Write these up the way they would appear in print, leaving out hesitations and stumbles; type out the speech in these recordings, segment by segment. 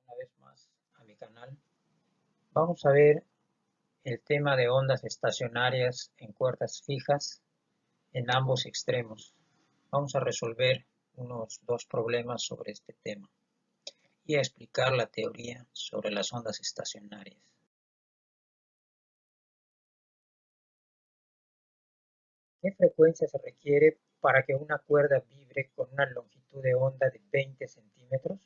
una vez más a mi canal. Vamos a ver el tema de ondas estacionarias en cuerdas fijas en ambos extremos. Vamos a resolver unos dos problemas sobre este tema y a explicar la teoría sobre las ondas estacionarias. ¿Qué frecuencia se requiere para que una cuerda vibre con una longitud de onda de 20 centímetros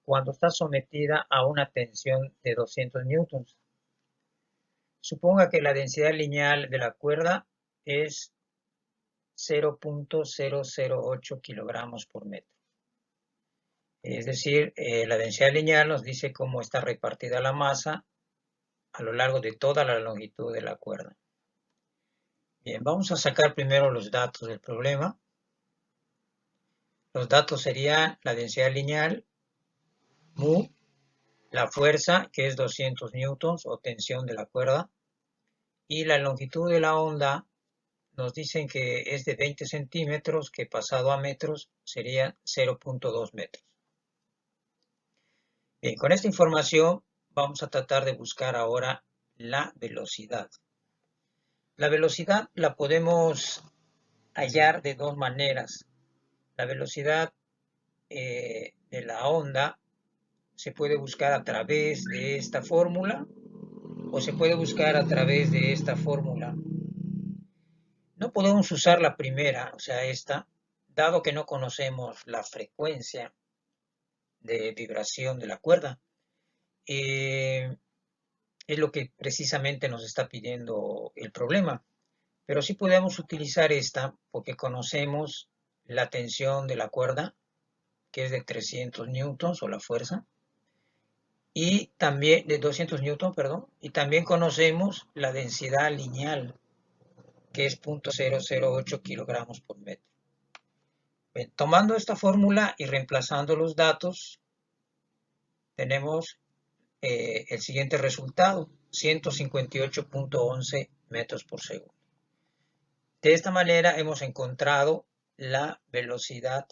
cuando está sometida a una tensión de 200 newtons? Suponga que la densidad lineal de la cuerda es 0.008 kilogramos por metro. Es decir, la densidad lineal nos dice cómo está repartida la masa a lo largo de toda la longitud de la cuerda. Bien, vamos a sacar primero los datos del problema. Los datos serían la densidad lineal, mu, la fuerza, que es 200 newtons o tensión de la cuerda, y la longitud de la onda nos dicen que es de 20 centímetros, que pasado a metros sería 0.2 metros. Bien, con esta información vamos a tratar de buscar ahora la velocidad. La velocidad la podemos hallar de dos maneras. La velocidad de la onda se puede buscar a través de esta fórmula o se puede buscar a través de esta fórmula. No podemos usar la primera, o sea, esta, dado que no conocemos la frecuencia de vibración de la cuerda. Es lo que precisamente nos está pidiendo el problema. Pero sí podemos utilizar esta porque conocemos la tensión de la cuerda, que es de 300 newtons, o la fuerza, y también de 200 newtons, perdón, y también conocemos la densidad lineal, que es 0.008 kilogramos por metro. Bien, tomando esta fórmula y reemplazando los datos, tenemos el siguiente resultado, 158.11 metros por segundo. De esta manera hemos encontrado la velocidad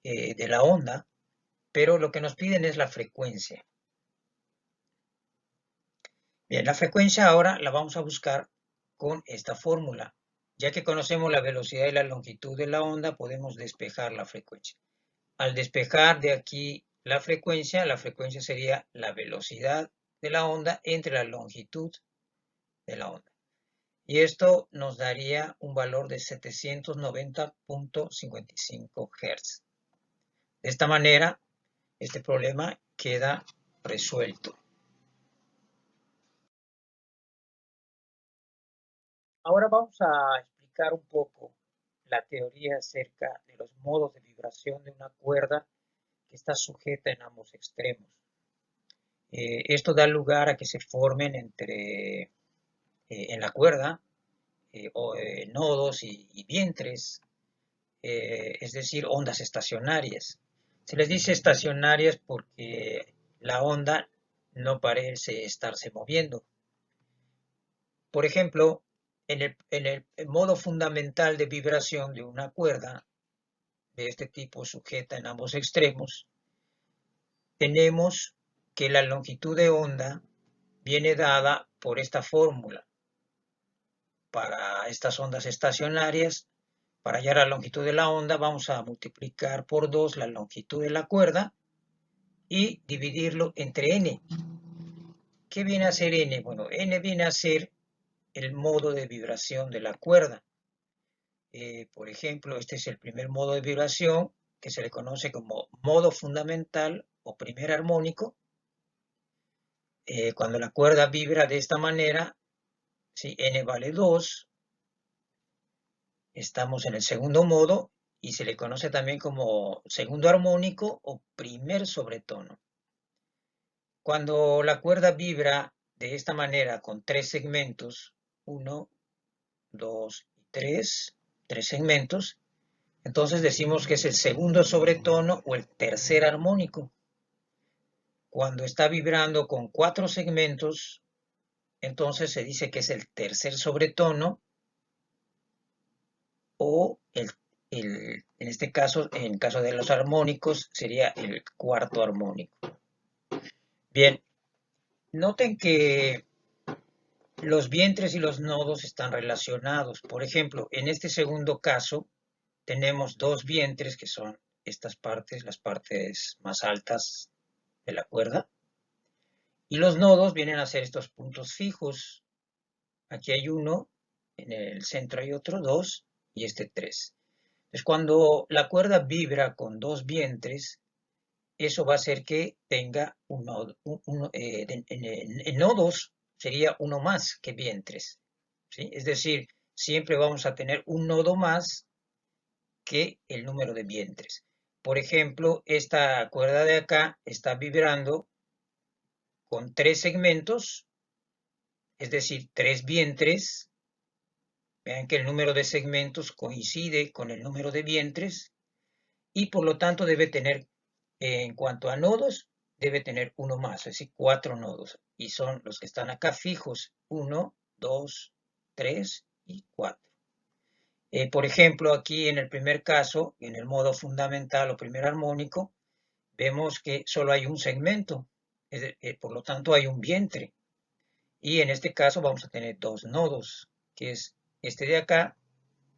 de la onda, pero lo que nos piden es la frecuencia. Bien, la frecuencia ahora la vamos a buscar con esta fórmula. Ya que conocemos la velocidad y la longitud de la onda, podemos despejar la frecuencia. Al despejar de aquí la frecuencia sería la velocidad de la onda entre la longitud de la onda. Y esto nos daría un valor de 790.55 Hz. De esta manera, este problema queda resuelto. Ahora vamos a explicar un poco la teoría acerca de los modos de vibración de una cuerda que está sujeta en ambos extremos. Esto da lugar a que se formen en la cuerda nodos y vientres, es decir, ondas estacionarias. Se les dice estacionarias porque la onda no parece estarse moviendo. Por ejemplo, en el modo fundamental de vibración de una cuerda de este tipo sujeta en ambos extremos, tenemos que la longitud de onda viene dada por esta fórmula. Para estas ondas estacionarias, para hallar la longitud de la onda, vamos a multiplicar por 2 la longitud de la cuerda y dividirlo entre n. ¿Qué viene a ser n? Bueno, n viene a ser el modo de vibración de la cuerda. Por ejemplo, este es el primer modo de vibración, que se le conoce como modo fundamental o primer armónico. Cuando la cuerda vibra de esta manera, si n vale 2, estamos en el segundo modo y se le conoce también como segundo armónico o primer sobretono. Cuando la cuerda vibra de esta manera con 3 segmentos, 1, 2 y 3 segmentos, entonces decimos que es el segundo sobretono o el tercer armónico. Cuando está vibrando con 4 segmentos, entonces se dice que es el tercer sobretono o en este caso, en caso de los armónicos, sería el cuarto armónico. Bien, noten que los vientres y los nodos están relacionados. Por ejemplo, en este segundo caso, tenemos dos vientres que son estas partes, las partes más altas de la cuerda. Y los nodos vienen a ser estos puntos fijos. Aquí hay uno, en el centro hay otro, dos, y este tres. Entonces, cuando la cuerda vibra con dos vientres, eso va a hacer que tenga un nodo. En nodos sería uno más que vientres, ¿sí? Es decir, siempre vamos a tener un nodo más que el número de vientres. Por ejemplo, esta cuerda de acá está vibrando con tres segmentos, es decir, tres vientres. Vean que el número de segmentos coincide con el número de vientres y por lo tanto debe tener, en cuanto a nodos, debe tener uno más, es decir, cuatro nodos. Y son los que están acá fijos, 1, 2, 3 y 4. Por ejemplo, aquí en el primer caso, en el modo fundamental o primer armónico, vemos que solo hay un segmento, por lo tanto hay un vientre. Y en este caso vamos a tener dos nodos, que es este de acá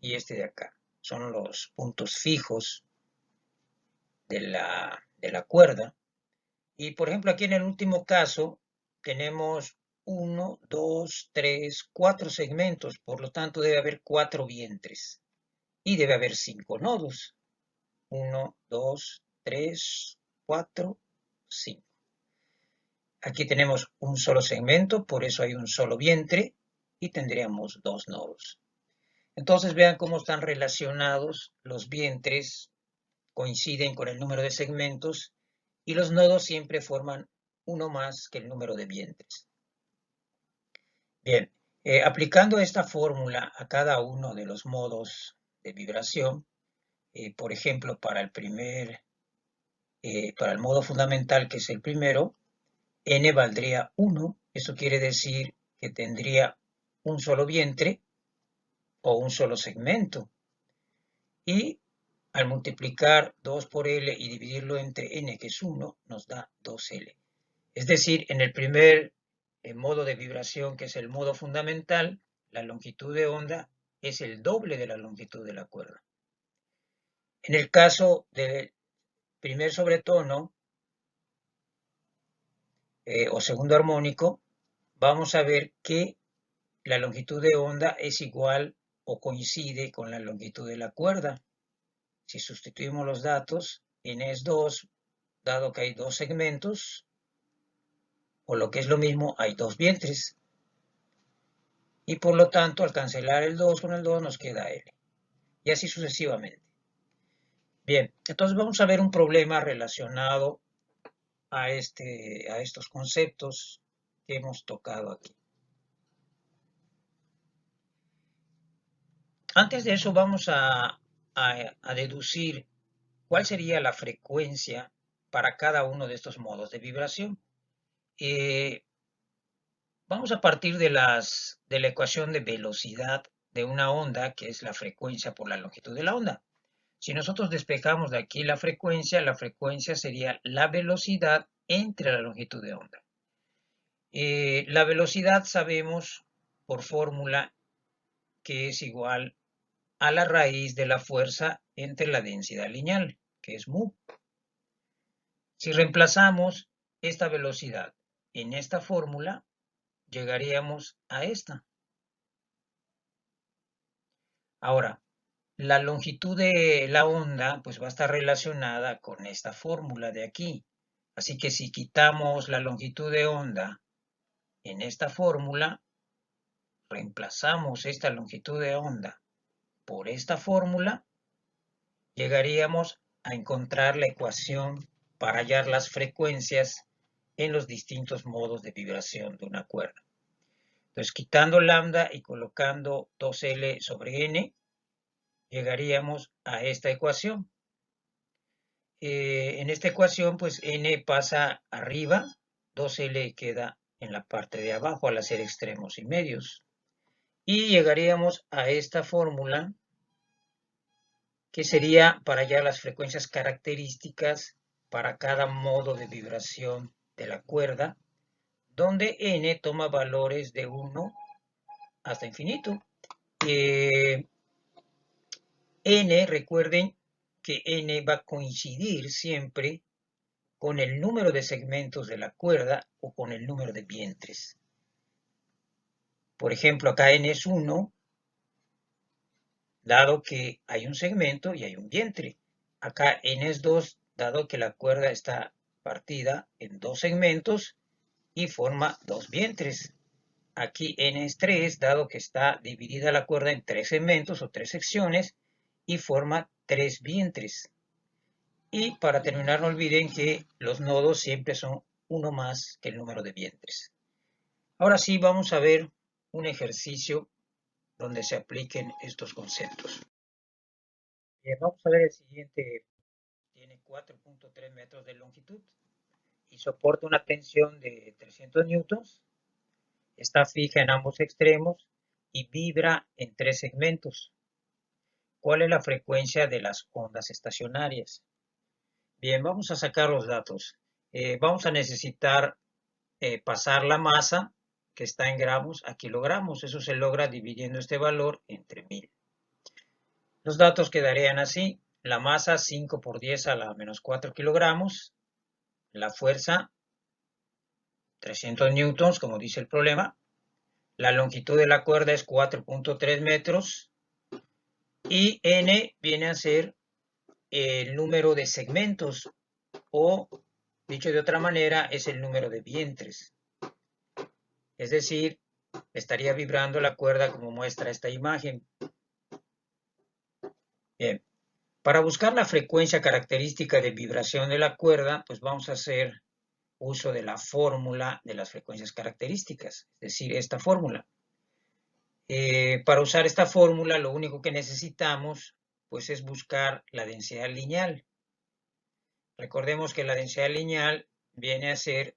y este de acá. Son los puntos fijos de la cuerda. Y por ejemplo, aquí en el último caso tenemos 1, 2, 3, 4 segmentos, por lo tanto debe haber 4 vientres. Y debe haber 5 nodos. 1, 2, 3, 4, 5. Aquí tenemos un solo segmento, por eso hay un solo vientre y tendríamos dos nodos. Entonces vean cómo están relacionados los vientres, coinciden con el número de segmentos y los nodos siempre forman uno más que el número de vientres. Bien, aplicando esta fórmula a cada uno de los modos de vibración, por ejemplo, para el modo fundamental, que es el primero, n valdría 1, eso quiere decir que tendría un solo vientre o un solo segmento. Y al multiplicar 2 por L y dividirlo entre N, que es 1, nos da 2L. Es decir, en el primer modo de vibración, que es el modo fundamental, la longitud de onda es el doble de la longitud de la cuerda. En el caso del primer sobretono o segundo armónico, vamos a ver que la longitud de onda es igual o coincide con la longitud de la cuerda. Si sustituimos los datos, N es 2, dado que hay dos segmentos, o lo que es lo mismo, hay dos vientres. Y por lo tanto, al cancelar el 2 con el 2 nos queda L. Y así sucesivamente. Bien, entonces vamos a ver un problema relacionado a estos conceptos que hemos tocado aquí. Antes de eso vamos a deducir cuál sería la frecuencia para cada uno de estos modos de vibración. Vamos a partir de la ecuación de velocidad de una onda, que es la frecuencia por la longitud de la onda. Si nosotros despejamos de aquí la frecuencia sería la velocidad entre la longitud de onda. La velocidad sabemos por fórmula que es igual a la raíz de la fuerza entre la densidad lineal, que es mu. Si reemplazamos esta velocidad en esta fórmula, llegaríamos a esta. Ahora, la longitud de la onda pues va a estar relacionada con esta fórmula de aquí. Así que si quitamos la longitud de onda en esta fórmula, reemplazamos esta longitud de onda por esta fórmula, llegaríamos a encontrar la ecuación para hallar las frecuencias en los distintos modos de vibración de una cuerda. Entonces, quitando lambda y colocando 2L sobre N, llegaríamos a esta ecuación. En esta ecuación, pues N pasa arriba, 2L queda en la parte de abajo al hacer extremos y medios. Y llegaríamos a esta fórmula que sería para hallar las frecuencias características para cada modo de vibración de la cuerda, donde n toma valores de 1 hasta infinito. N, recuerden que n va a coincidir siempre con el número de segmentos de la cuerda o con el número de vientres. Por ejemplo, acá n es 1, dado que hay un segmento y hay un vientre. Acá n es 2, dado que la cuerda está partida en dos segmentos y forma dos vientres. Aquí n es 3, dado que está dividida la cuerda en tres segmentos o tres secciones y forma tres vientres. Y para terminar, no olviden que los nodos siempre son uno más que el número de vientres. Ahora sí, vamos a ver un ejercicio donde se apliquen estos conceptos. Bien, vamos a ver el siguiente. Tiene 4.3 metros de longitud y soporta una tensión de 300 newtons. Está fija en ambos extremos y vibra en tres segmentos. ¿Cuál es la frecuencia de las ondas estacionarias? Bien, vamos a sacar los datos. Vamos a necesitar pasar la masa, que está en gramos, a kilogramos. Eso se logra dividiendo este valor entre 1000. Los datos quedarían así. La masa 5 por 10 a la menos 4 kilogramos. La fuerza 300 newtons, como dice el problema. La longitud de la cuerda es 4.3 metros. Y n viene a ser el número de segmentos, o dicho de otra manera, es el número de vientres. Es decir, estaría vibrando la cuerda como muestra esta imagen. Bien, para buscar la frecuencia característica de vibración de la cuerda, pues vamos a hacer uso de la fórmula de las frecuencias características, es decir, esta fórmula. Para usar esta fórmula, lo único que necesitamos pues es buscar la densidad lineal. Recordemos que la densidad lineal viene a ser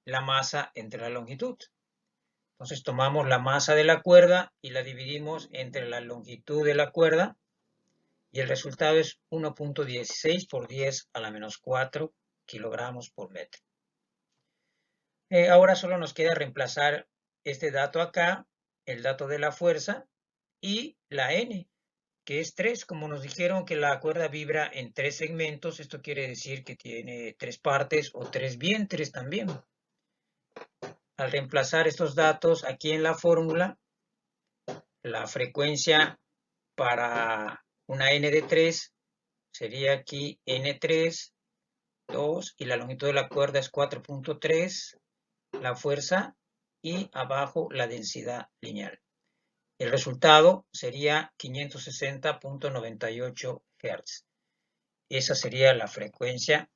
la masa entre la longitud. Entonces tomamos la masa de la cuerda y la dividimos entre la longitud de la cuerda y el resultado es 1.16 por 10 a la menos 4 kilogramos por metro. Ahora solo nos queda reemplazar este dato acá, el dato de la fuerza y la n, que es 3. Como nos dijeron que la cuerda vibra en tres segmentos, esto quiere decir que tiene tres partes o tres vientres también. Al reemplazar estos datos aquí en la fórmula, la frecuencia para una n de 3 sería aquí n3, 2, y la longitud de la cuerda es 4.3, la fuerza y abajo la densidad lineal. El resultado sería 560.98 Hz. Esa sería la frecuencia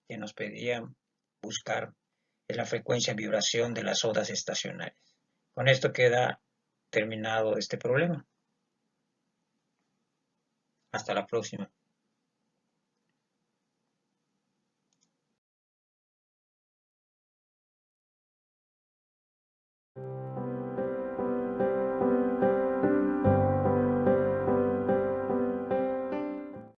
que nos pedían buscar, es la frecuencia de vibración de las ondas estacionarias. Con esto queda terminado este problema. Hasta la próxima.